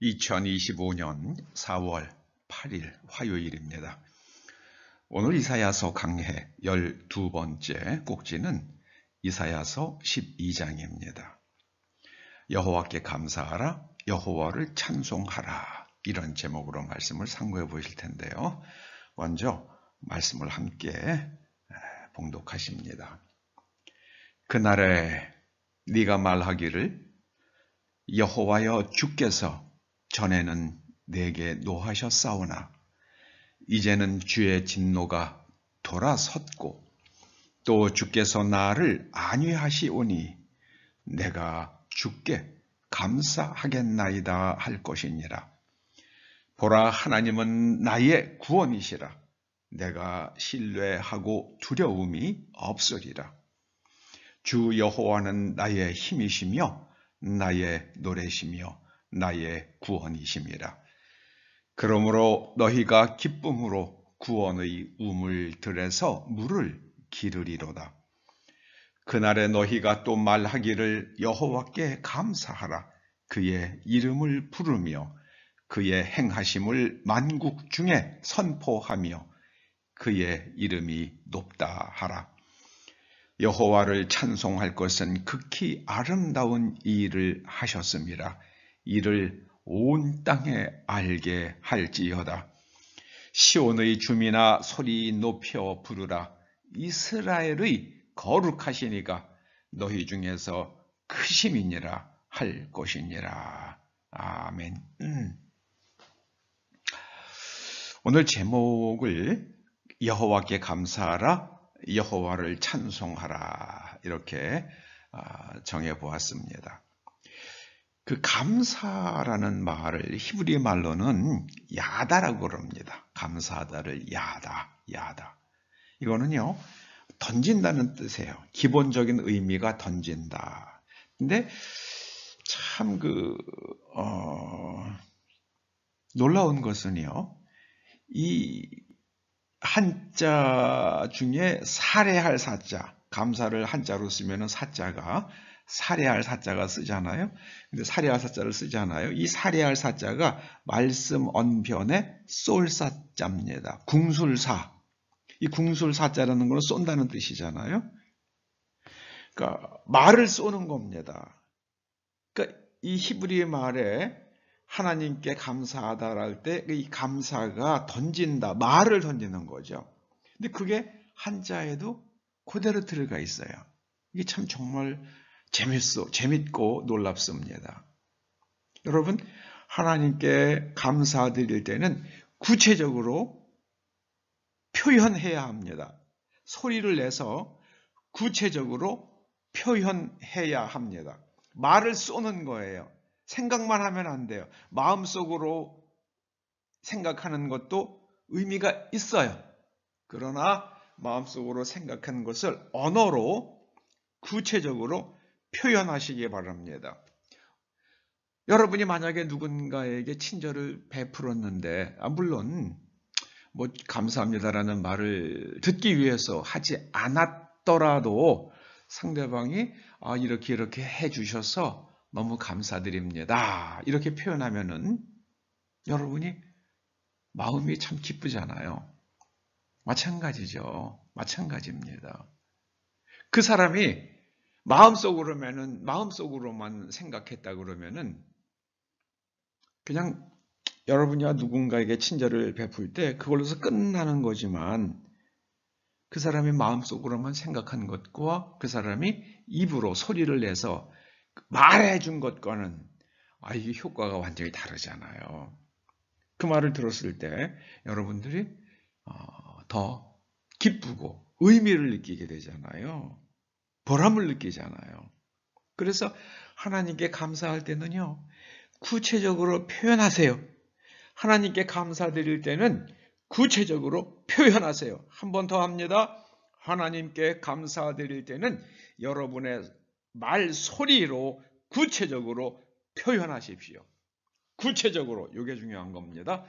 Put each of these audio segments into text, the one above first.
2025년 4월 8일 화요일입니다. 오늘 이사야서 강해 12번째 꼭지는 이사야서 12장입니다. 여호와께 감사하라, 여호와를 찬송하라, 이런 제목으로 말씀을 상고해 보실 텐데요. 먼저 말씀을 함께 봉독하십니다. 그날에 네가 말하기를 여호와여 주께서 전에는 내게 노하셨사오나 이제는 주의 진노가 돌아섰고 또 주께서 나를 안위하시오니 내가 주께 감사하겠나이다 할 것이니라. 보라, 하나님은 나의 구원이시라. 내가 신뢰하고 두려움이 없으리라. 주 여호와는 나의 힘이시며 나의 노래시며 나의 구원이심이라. 그러므로 너희가 기쁨으로 구원의 우물들에서 물을 기르리로다. 그날에 너희가 또 말하기를 여호와께 감사하라. 그의 이름을 부르며 그의 행하심을 만국 중에 선포하며 그의 이름이 높다 하라. 여호와를 찬송할 것은 극히 아름다운 일을 하셨음이라. 이를 온 땅에 알게 할지어다. 시온의 주민아 소리 높여 부르라. 이스라엘의 거룩하시니가 너희 중에서 크심이니라 할 것이니라. 아멘. 오늘 제목을 여호와께 감사하라, 여호와를 찬송하라, 이렇게 정해보았습니다. 그 감사라는 말을 히브리 말로는 야다라고 그럽니다. 감사하다를 야다. 이거는요, 던진다는 뜻이에요. 기본적인 의미가 던진다. 근데 참 놀라운 것은요, 이 한자 중에 살해할 사자, 감사를 한자로 쓰면 사자가 살해할 사자가 쓰잖아요. 근데 살해할 사자를 쓰잖아요. 이 살해할 사자가 말씀 언변에 쏠사자입니다. 궁술사. 이 궁술사자라는 것은 쏜다는 뜻이잖아요. 그러니까 말을 쏘는 겁니다. 그러니까 이 히브리 말에 하나님께 감사하다 할 때 이 감사가 던진다, 말을 던지는 거죠. 근데 그게 한자에도 그대로 들어가 있어요. 이게 참 정말 재밌고 놀랍습니다. 여러분, 하나님께 감사드릴 때는 구체적으로 표현해야 합니다. 소리를 내서 구체적으로 표현해야 합니다. 말을 쏘는 거예요. 생각만 하면 안 돼요. 마음속으로 생각하는 것도 의미가 있어요. 그러나 마음속으로 생각하는 것을 언어로 구체적으로 표현하시기 바랍니다. 여러분이 만약에 누군가에게 친절을 베풀었는데, 물론 감사합니다라는 말을 듣기 위해서 하지 않았더라도 상대방이 이렇게 해주셔서 너무 감사드립니다, 이렇게 표현하면은 여러분이 마음이 참 기쁘잖아요. 마찬가지입니다. 그 사람이 마음속으로만 생각했다 그러면은 그냥 여러분이 누군가에게 친절을 베풀 때 그걸로서 끝나는 거지만, 그 사람이 마음속으로만 생각한 것과 그 사람이 입으로 소리를 내서 말해준 것과는 이게 효과가 완전히 다르잖아요. 그 말을 들었을 때 여러분들이 더 기쁘고 의미를 느끼게 되잖아요. 보람을 느끼잖아요. 그래서 하나님께 감사할 때는요, 구체적으로 표현하세요. 하나님께 감사드릴 때는 구체적으로 표현하세요. 한 번 더 합니다. 하나님께 감사드릴 때는 여러분의 말소리로 구체적으로 표현하십시오. 구체적으로, 이게 중요한 겁니다.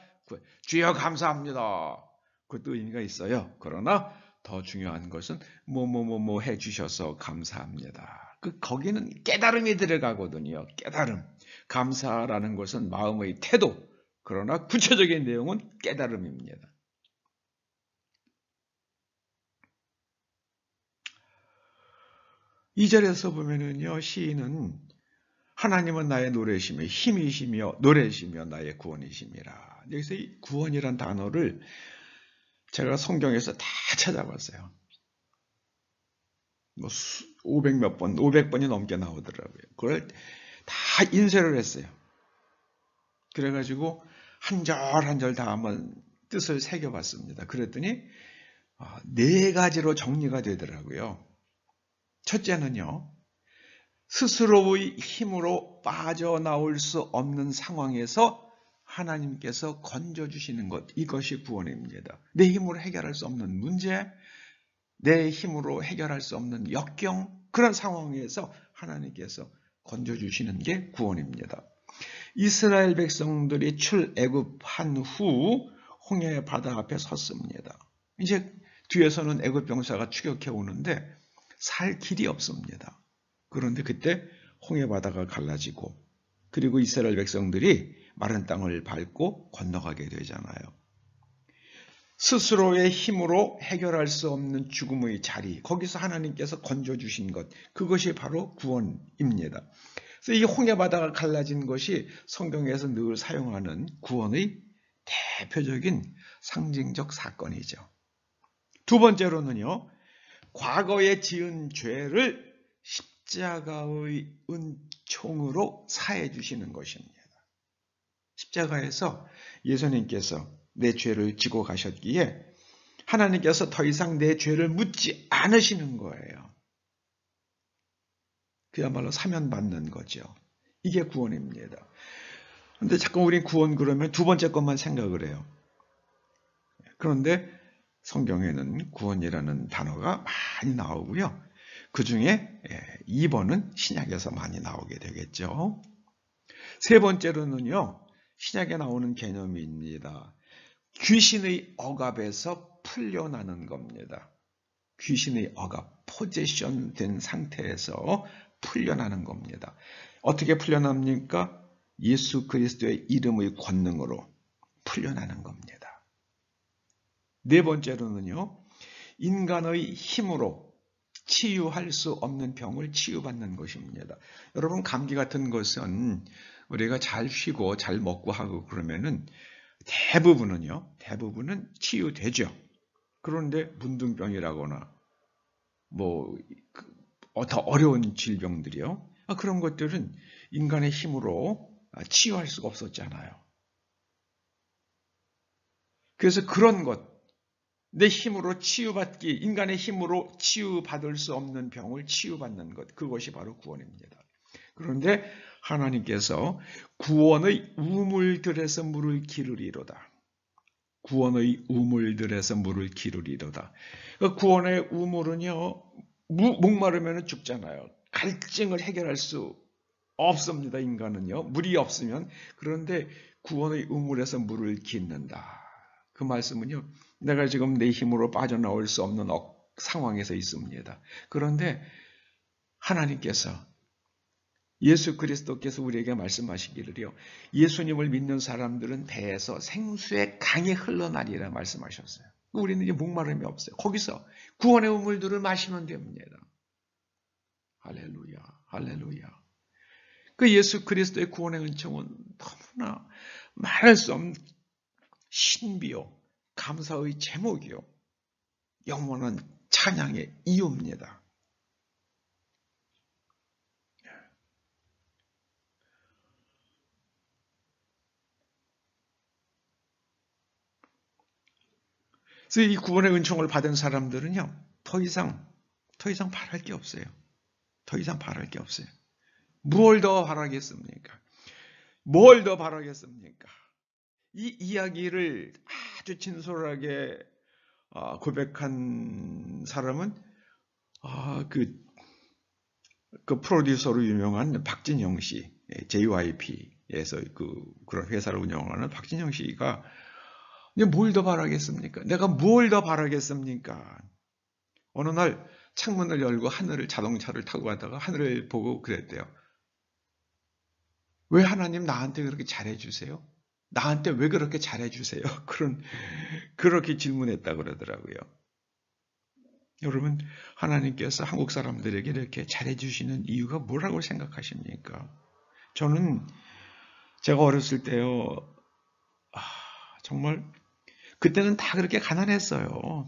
주여 감사합니다. 그것도 의미가 있어요. 그러나 더 중요한 것은 뭐뭐뭐뭐 해주셔서 감사합니다. 거기는 깨달음이 들어가거든요. 깨달음. 감사라는 것은 마음의 태도. 그러나 구체적인 내용은 깨달음입니다. 이 절에서 보면은요, 시인은 하나님은 나의 노래시며 힘이시며 노래시며 나의 구원이심이라. 여기서 이 구원이란 단어를 제가 성경에서 다 찾아봤어요. 뭐 500몇 번, 500번이 넘게 나오더라고요. 그걸 다 인쇄를 했어요. 그래가지고 한 절 한 절 다 한번 뜻을 새겨봤습니다. 그랬더니 4가지로 정리가 되더라고요. 첫째는요, 스스로의 힘으로 빠져나올 수 없는 상황에서 하나님께서 건져주시는 것, 이것이 구원입니다. 내 힘으로 해결할 수 없는 문제, 내 힘으로 해결할 수 없는 역경, 그런 상황에서 하나님께서 건져주시는 게 구원입니다. 이스라엘 백성들이 출애굽한 후 홍해 바다 앞에 섰습니다. 이제 뒤에서는 애굽 병사가 추격해 오는데 살 길이 없습니다. 그런데 그때 홍해 바다가 갈라지고 그리고 이스라엘 백성들이 마른 땅을 밟고 건너가게 되잖아요. 스스로의 힘으로 해결할 수 없는 죽음의 자리, 거기서 하나님께서 건져주신 것, 그것이 바로 구원입니다. 그래서 이 홍해 바다가 갈라진 것이 성경에서 늘 사용하는 구원의 대표적인 상징적 사건이죠. 두 번째로는요, 과거에 지은 죄를 십자가의 은총으로 사해 주시는 것입니다. 십자가에서 예수님께서 내 죄를 지고 가셨기에 하나님께서 더 이상 내 죄를 묻지 않으시는 거예요. 그야말로 사면받는 거죠. 이게 구원입니다. 그런데 자꾸 우리 구원 그러면 두 번째 것만 생각을 해요. 그런데 성경에는 구원이라는 단어가 많이 나오고요. 그 중에 2번은 신약에서 많이 나오게 되겠죠. 세 번째로는요, 신약에 나오는 개념입니다. 귀신의 억압에서 풀려나는 겁니다. 귀신의 억압, 포제션 된 상태에서 풀려나는 겁니다. 어떻게 풀려납니까? 예수 그리스도의 이름의 권능으로 풀려나는 겁니다. 네 번째로는요, 인간의 힘으로 치유할 수 없는 병을 치유받는 것입니다. 여러분, 감기 같은 것은 우리가 잘 쉬고 잘 먹고 하고 그러면은 대부분은 치유되죠. 그런데 문둥병이라거나 더 어려운 질병들이요. 그런 것들은 인간의 힘으로 치유할 수가 없었잖아요. 그래서 그런 것, 내 힘으로 치유받기, 인간의 힘으로 치유받을 수 없는 병을 치유받는 것, 그것이 바로 구원입니다. 그런데 하나님께서 구원의 우물들에서 물을 기르리로다. 구원의 우물들에서 물을 기르리로다. 그 구원의 우물은요, 목마르면 죽잖아요. 갈증을 해결할 수 없습니다. 인간은요. 물이 없으면. 그런데 구원의 우물에서 물을 깃는다. 그 말씀은요, 내가 지금 내 힘으로 빠져나올 수 없는 상황에서 있습니다. 그런데 하나님께서, 예수 그리스도께서 우리에게 말씀하시기를요, 예수님을 믿는 사람들은 배에서 생수의 강이 흘러나리라 말씀하셨어요. 우리는 이제 목마름이 없어요. 거기서 구원의 우물들을 마시면 됩니다. 할렐루야, 할렐루야. 그 예수 그리스도의 구원의 은총은 너무나 말할 수 없는 신비요, 감사의 제목이요, 영원한 찬양의 이유입니다. 그래서 이 구원의 은총을 받은 사람들은요, 더 이상 바랄 게 없어요. 더 이상 바랄 게 없어요. 뭘 더 바라겠습니까? 뭘 더 바라겠습니까? 이 이야기를 아주 진솔하게 고백한 사람은 그 프로듀서로 유명한 박진영 씨, JYP에서 그런 회사를 운영하는 박진영 씨가 뭘 더 바라겠습니까? 내가 뭘 더 바라겠습니까? 어느 날 창문을 열고 자동차를 타고 가다가 하늘을 보고 그랬대요. 왜 하나님 나한테 그렇게 잘해주세요? 나한테 왜 그렇게 잘해주세요? 그렇게 질문했다 그러더라고요. 여러분, 하나님께서 한국 사람들에게 이렇게 잘해주시는 이유가 뭐라고 생각하십니까? 저는 제가 어렸을 때요, 정말 그때는 다 그렇게 가난했어요.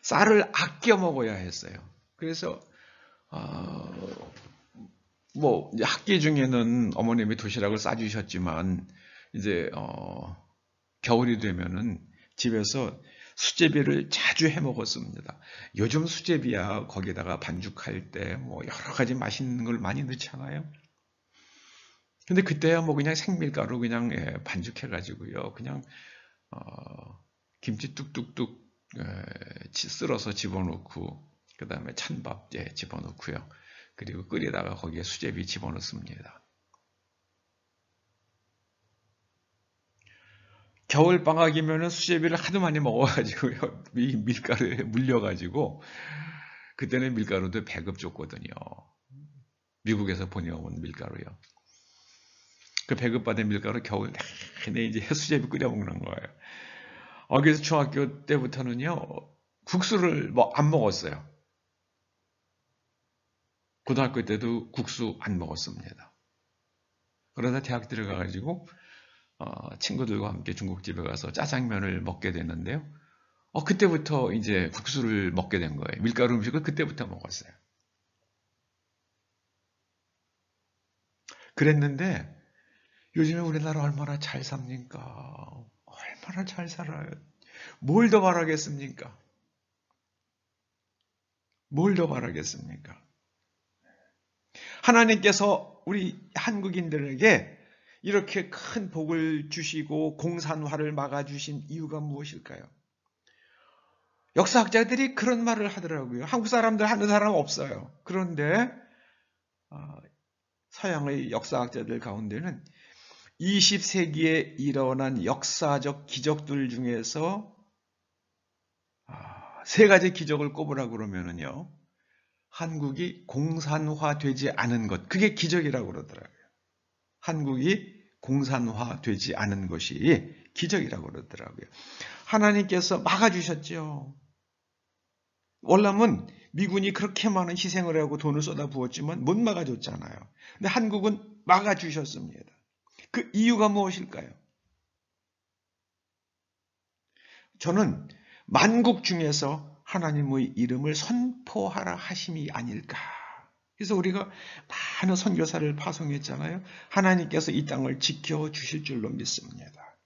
쌀을 아껴 먹어야 했어요. 그래서 학기 중에는 어머님이 도시락을 싸주셨지만 이제 겨울이 되면은 집에서 수제비를 자주 해 먹었습니다. 요즘 수제비야 거기다가 반죽할 때 여러 가지 맛있는 걸 많이 넣잖아요. 근데 그때야 그냥 생밀가루 그냥 반죽해가지고요. 그냥 김치 뚝뚝뚝 쓸어서 집어넣고 그 다음에 찬밥 집어넣고요. 그리고 끓이다가 거기에 수제비 집어넣습니다. 겨울방학이면 수제비를 하도 많이 먹어가지고요. 이 밀가루에 물려가지고 그때는 밀가루도 배급 줬거든요. 미국에서 보내온 밀가루요. 그 배급받은 밀가루 겨울 내내 이제 수제비 끓여 먹는 거예요. 그래서 중학교 때부터는요, 국수를 안 먹었어요. 고등학교 때도 국수 안 먹었습니다. 그러다 대학 들어가가지고 친구들과 함께 중국집에 가서 짜장면을 먹게 됐는데요. 그때부터 이제 국수를 먹게 된 거예요. 밀가루 음식을 그때부터 먹었어요. 그랬는데 요즘에 우리나라 얼마나 잘 삽니까? 얼마나 잘 살아요. 뭘 더 바라겠습니까? 뭘 더 바라겠습니까? 하나님께서 우리 한국인들에게 이렇게 큰 복을 주시고 공산화를 막아주신 이유가 무엇일까요? 역사학자들이 그런 말을 하더라고요. 한국 사람들 하는 사람 없어요. 그런데 서양의 역사학자들 가운데는 20세기에 일어난 역사적 기적들 중에서 세 가지 기적을 꼽으라고 그러면은요. 한국이 공산화되지 않은 것, 그게 기적이라고 그러더라고요. 한국이 공산화되지 않은 것이 기적이라고 그러더라고요. 하나님께서 막아주셨죠. 월남은 미군이 그렇게 많은 희생을 하고 돈을 쏟아부었지만 못 막아줬잖아요. 근데 한국은 막아주셨습니다. 그 이유가 무엇일까요? 저는 만국 중에서 하나님의 이름을 선포하라 하심이 아닐까. 그래서 우리가 많은 선교사를 파송했잖아요. 하나님께서 이 땅을 지켜주실 줄로 믿습니다.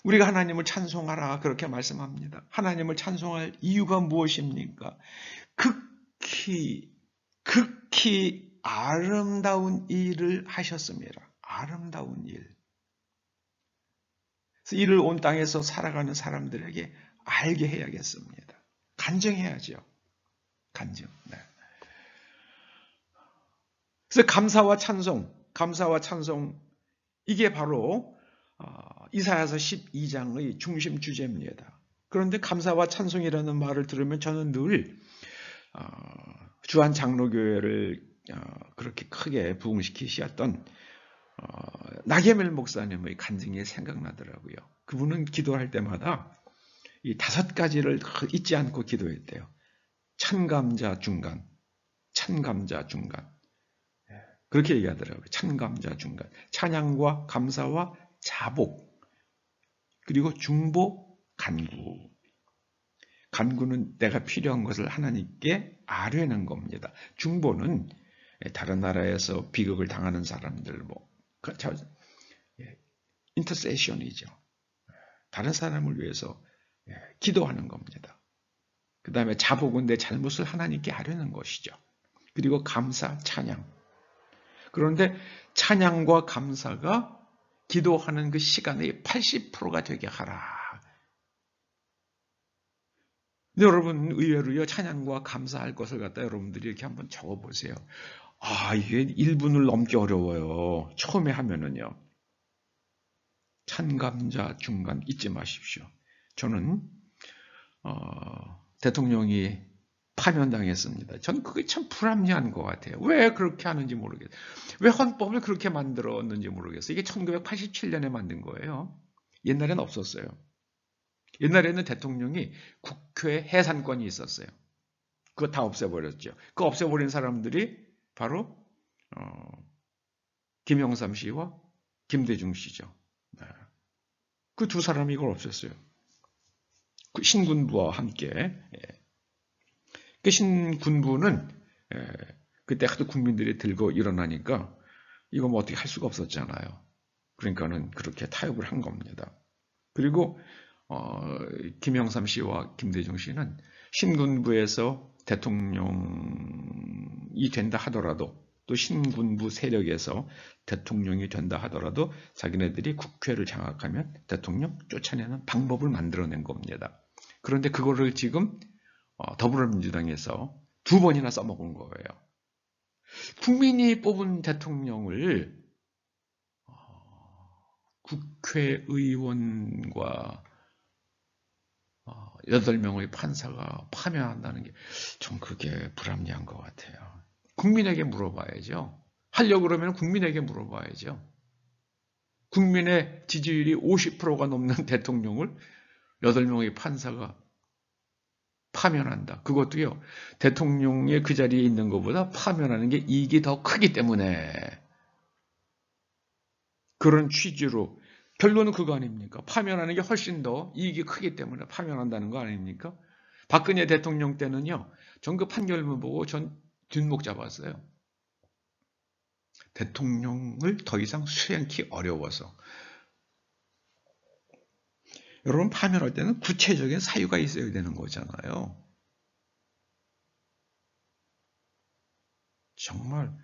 우리가 하나님을 찬송하라 그렇게 말씀합니다. 하나님을 찬송할 이유가 무엇입니까? 극히 아름다운 일을 하셨습니다. 아름다운 일. 그래서 이를 온 땅에서 살아가는 사람들에게 알게 해야겠습니다. 간증해야죠. 간증. 네. 그래서 감사와 찬송, 이게 바로 이사야서 12장의 중심 주제입니다. 그런데 감사와 찬송이라는 말을 들으면 저는 늘 주한 장로교회를 그렇게 크게 부흥시키셨던 나게멜 목사님의 간증이 생각나더라고요. 그분은 기도할 때마다 이 5가지를 잊지 않고 기도했대요. 찬감자 중간, 찬감자 중간. 그렇게 얘기하더라고요. 찬감자 중간. 찬양과 감사와 자복, 그리고 중보, 간구. 간구는 내가 필요한 것을 하나님께 아뢰는 겁니다. 중보는 다른 나라에서 비극을 당하는 사람들, 인터세션이죠. 다른 사람을 위해서 기도하는 겁니다. 그 다음에 자복은 내 잘못을 하나님께 아뢰는 것이죠. 그리고 감사, 찬양. 그런데 찬양과 감사가 기도하는 그 시간의 80%가 되게 하라. 근데 여러분 의외로요, 찬양과 감사할 것을 갖다 여러분들이 이렇게 한번 적어보세요. 이게 1분을 넘기 어려워요. 처음에 하면은요. 찬감자 중간 잊지 마십시오. 저는 대통령이 파면당했습니다. 전 그게 참 불합리한 것 같아요. 왜 그렇게 하는지 모르겠어요. 왜 헌법을 그렇게 만들었는지 모르겠어요. 이게 1987년에 만든 거예요. 옛날에는 없었어요. 옛날에는 대통령이 국회 해산권이 있었어요. 그거 다 없애버렸죠. 그 없애버린 사람들이 바로 김영삼 씨와 김대중 씨죠. 그 두 사람이 이걸 없앴어요. 그 신군부와 함께. 그 신군부는 그때 하도 국민들이 들고 일어나니까 이거 뭐 어떻게 할 수가 없었잖아요. 그러니까는 그렇게 타협을 한 겁니다. 그리고 김영삼 씨와 김대중 씨는 신군부에서 대통령이 된다 하더라도 또 신군부 세력에서 대통령이 된다 하더라도 자기네들이 국회를 장악하면 대통령 쫓아내는 방법을 만들어낸 겁니다. 그런데 그거를 지금 더불어민주당에서 두 번이나 써먹은 거예요. 국민이 뽑은 대통령을 국회의원과 8명의 판사가 파면한다는 게 좀 그게 불합리한 것 같아요. 국민에게 물어봐야죠. 하려고 그러면 국민에게 물어봐야죠. 국민의 지지율이 50%가 넘는 대통령을 8명의 판사가 파면한다. 그것도요, 대통령의 그 자리에 있는 것보다 파면하는 게 이익이 더 크기 때문에 그런 취지로 결론은 그거 아닙니까? 파면하는 게 훨씬 더 이익이 크기 때문에 파면한다는 거 아닙니까? 박근혜 대통령 때는요, 전 그 판결문 보고 전 뒷목 잡았어요. 대통령을 더 이상 수행하기 어려워서. 여러분, 파면할 때는 구체적인 사유가 있어야 되는 거잖아요. 정말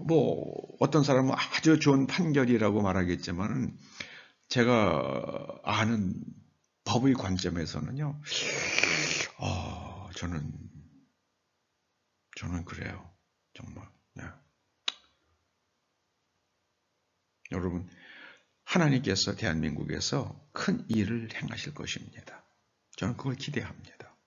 뭐 어떤 사람은 아주 좋은 판결이라고 말하겠지만 제가 아는 법의 관점에서는요, 저는 그래요. 정말. 네. 여러분, 하나님께서 대한민국에서 큰 일을 행하실 것입니다. 저는 그걸 기대합니다.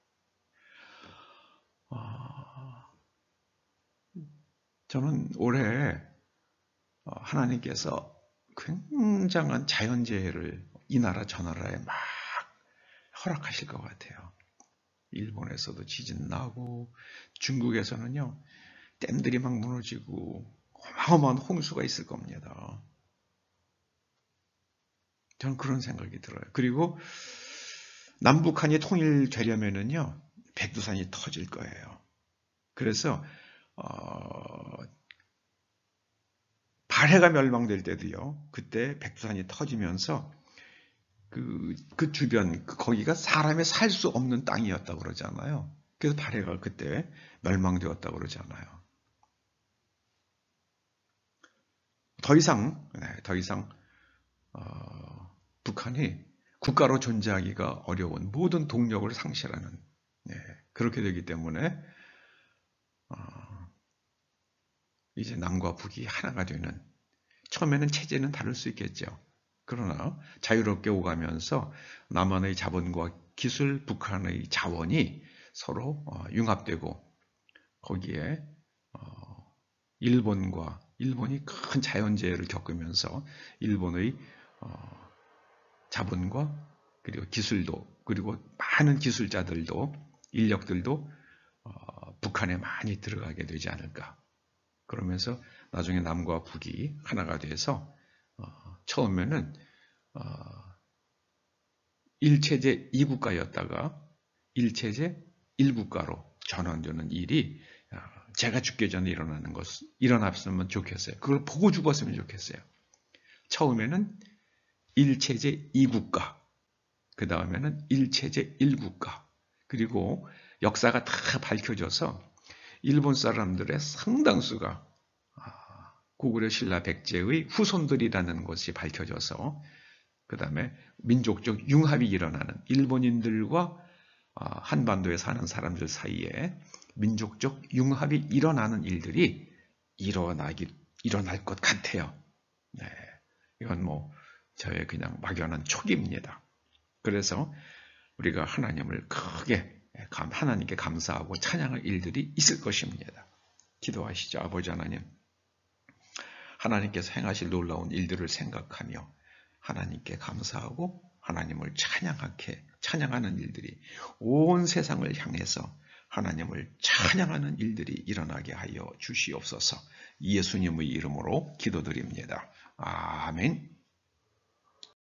저는 올해 하나님께서 굉장한 자연재해를 이 나라 저 나라에 막 허락하실 것 같아요. 일본에서도 지진 나고 중국에서는요, 댐들이 막 무너지고 어마어마한 홍수가 있을 겁니다. 저는 그런 생각이 들어요. 그리고 남북한이 통일되려면은요, 백두산이 터질 거예요. 그래서 발해가 멸망될 때도요, 그때 백두산이 터지면서 그 주변, 거기가 사람이 살 수 없는 땅이었다고 그러잖아요. 그래서 발해가 그때 멸망되었다고 그러잖아요. 더 이상 북한이 국가로 존재하기가 어려운 모든 동력을 상실하는, 그렇게 되기 때문에 이제 남과 북이 하나가 되는, 처음에는 체제는 다를 수 있겠죠. 그러나 자유롭게 오가면서 남한의 자본과 기술, 북한의 자원이 서로 융합되고 거기에 일본이 큰 자연재해를 겪으면서 일본의 자본과 그리고 기술도, 그리고 많은 기술자들도, 인력들도 북한에 많이 들어가게 되지 않을까. 그러면서 나중에 남과 북이 하나가 돼서 처음에는 1체제 2국가였다가 1체제 1국가로 전환되는 일이 제가 죽기 전에 일어났으면 좋겠어요. 그걸 보고 죽었으면 좋겠어요. 처음에는 1체제 2국가, 그 다음에는 1체제 1국가, 그리고 역사가 다 밝혀져서 일본 사람들의 상당수가 고구려 신라 백제의 후손들이라는 것이 밝혀져서 그 다음에 민족적 융합이 일어나는, 일본인들과 한반도에 사는 사람들 사이에 민족적 융합이 일어나는 일들이 일어날 것 같아요. 이건 뭐 저의 그냥 막연한 촉입니다. 그래서 우리가 하나님을 크게 하나님께 감사하고 찬양할 일들이 있을 것입니다. 기도하시죠. 아버지 하나님, 하나님께서 행하실 놀라운 일들을 생각하며 하나님께 감사하고 하나님을 찬양하는 일들이 온 세상을 향해서 하나님을 찬양하는 일들이 일어나게 하여 주시옵소서. 예수님의 이름으로 기도드립니다. 아멘.